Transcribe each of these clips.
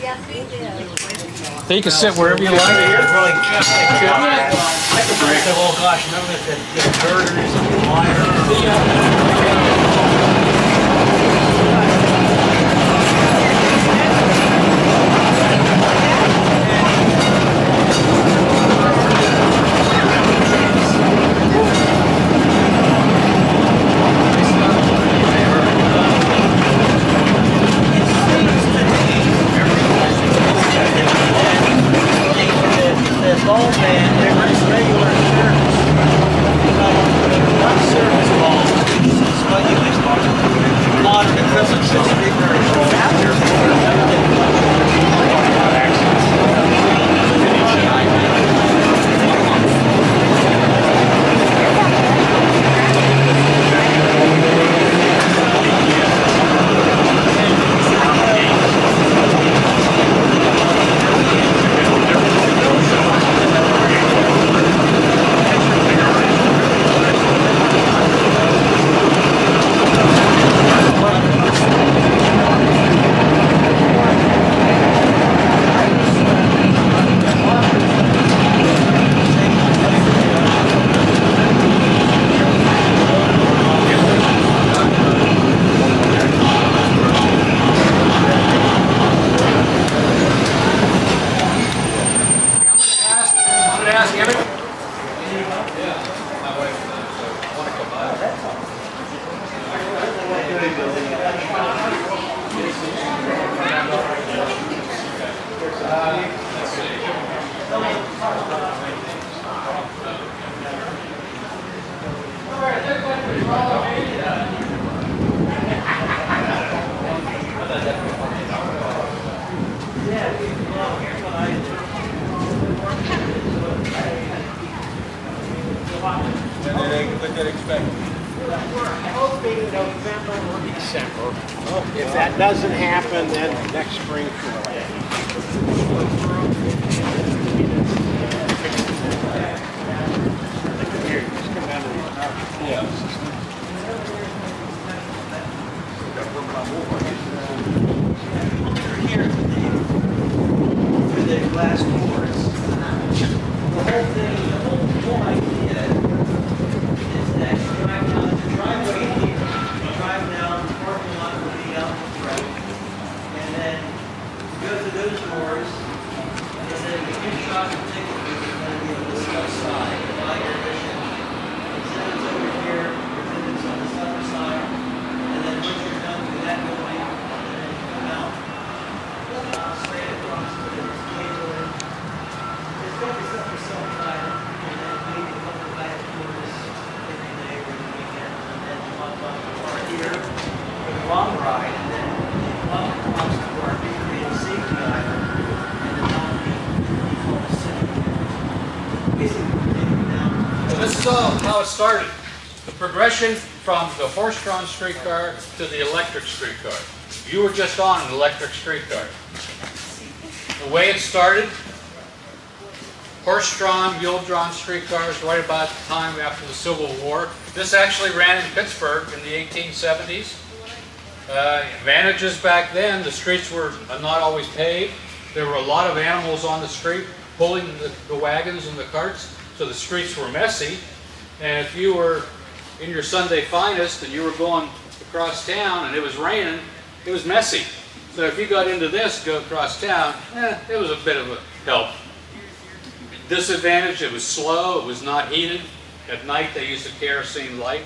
So you can sit wherever you like. Oh gosh, remember the girders and the wire? If that doesn't happen, then next spring. Here for the glass doors. The whole thing, the whole idea is that you drive down the driveway here, you drive down the parking lot will be out the right, and then you go to those doors, and then the gift shop and ticket booth is going to be on this left side, by your mission. Exhibits over here, exhibits on this other side, and then once you're done with that building, and then you come out, straight across to this cable. There's going to be stuff for some time, and then maybe a couple of back doors every day or the weekend, and then you walk on the car here for the long ride, and then up across the car, create a safety island, and then on the city. Basically, taking down. So this is how it started. The progression from the horse-drawn streetcar to the electric streetcar. You were just on an electric streetcar. The way it started, horse-drawn, mule-drawn streetcars right about the time after the Civil War. This actually ran in Pittsburgh in the 1870s. Advantages back then, the streets were not always paved. There were a lot of animals on the street pulling the wagons and the carts, so the streets were messy. And if you were in your Sunday finest and you were going across town and it was raining, it was messy. So if you got into this, go across town, it was a bit of a help. Disadvantage, it was slow, it was not heated. At night they used a kerosene light.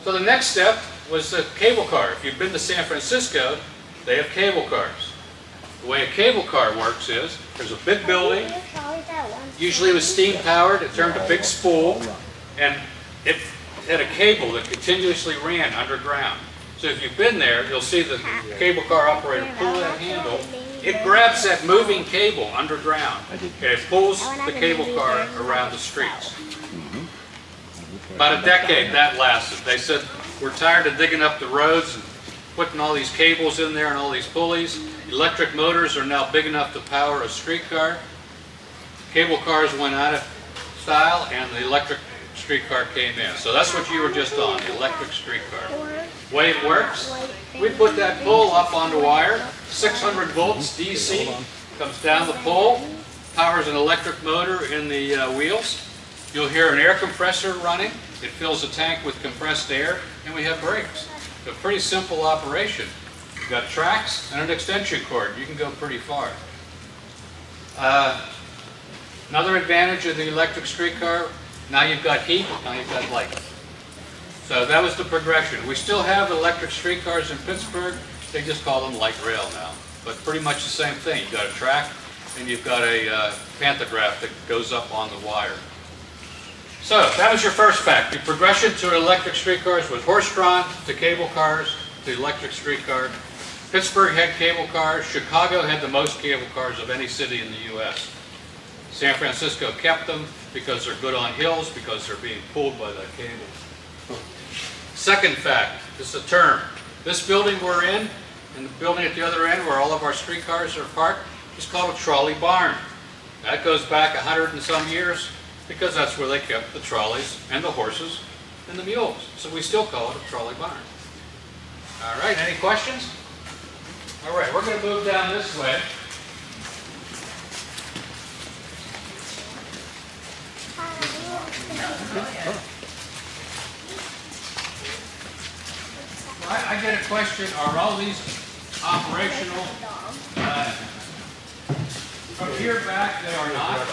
So the next step was the cable car. If you've been to San Francisco, they have cable cars. The way a cable car works is, there's a big building, usually it was steam powered, it turned a big spool, and it had a cable that continuously ran underground. So if you've been there, you'll see the cable car operator pull that handle. It grabs that moving cable underground, and it pulls the cable car around the streets. About a decade that lasted. They said, we're tired of digging up the roads and putting all these cables in there and all these pulleys. Electric motors are now big enough to power a streetcar. Cable cars went out of style and the electric streetcar came in. So that's what you were just on, the electric streetcar. The way it works, we put that pole up on the wire, 600 volts DC, comes down the pole, powers an electric motor in the wheels. You'll hear an air compressor running. It fills the tank with compressed air, and we have brakes. So pretty simple operation. You've got tracks and an extension cord. You can go pretty far. Another advantage of the electric streetcar, now you've got heat, now you've got light. So that was the progression. We still have electric streetcars in Pittsburgh. They just call them light rail now. But pretty much the same thing. You've got a track and you've got a pantograph that goes up on the wire. So that was your first fact. The progression to electric streetcars was horse-drawn to cable cars to electric streetcar. Pittsburgh had cable cars. Chicago had the most cable cars of any city in the U.S. San Francisco kept them because they're good on hills, because they're being pulled by that cable. Second fact, this is a term. This building we're in, and the building at the other end where all of our streetcars are parked, is called a trolley barn. That goes back 100 and some years because that's where they kept the trolleys and the horses and the mules. So we still call it a trolley barn. All right, any questions? All right, we're going to move down this way. I get a question, are all these operational? From here back, they are not.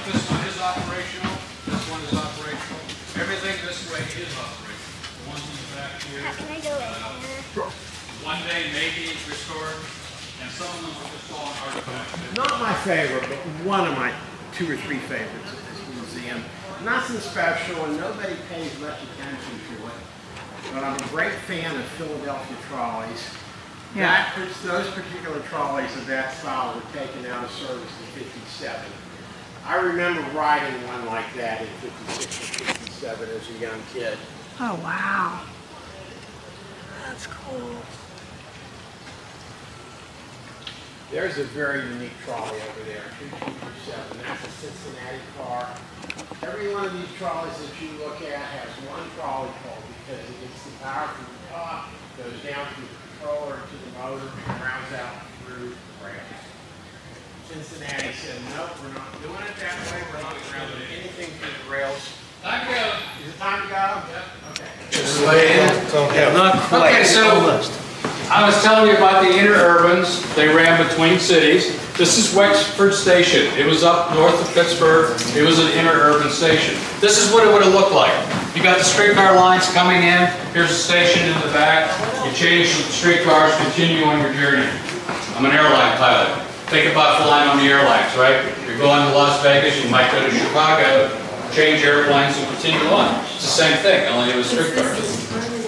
This one is operational, this one is operational. Everything this way is operational. The ones in the back here, one day maybe restored, and some of them will just fall in artifacts. Not my favorite, but one of my 2 or 3 favorites at this museum. Nothing special, and nobody pays much attention to it. But I'm a great fan of Philadelphia trolleys. Yeah. Those particular trolleys of that style were taken out of service in '57. I remember riding one like that in '56 or '57 as a young kid. Oh, wow. That's cool. There's a very unique trolley over there, 2227. That's a Cincinnati car. Every one of these trolleys that you look at has one trolley pole because it gets the power from the top, goes down through the controller to the motor, and rounds out through the rails. Cincinnati said, nope, we're not doing it that way. We're not grounding anything through the rails. Time to go. Is it time to go? Yep. Okay. Just lay in. Not quite, Okay, so almost. I was telling you about the interurbans. They ran between cities. This is Wexford Station. It was up north of Pittsburgh. It was an interurban station. This is what it would have looked like. You got the streetcar lines coming in. Here's the station in the back. You change the streetcars, continue on your journey. I'm an airline pilot. Think about flying on the airlines, right? You're going to Las Vegas, you might go to Chicago, change airplanes and continue on. It's the same thing, only it was streetcars.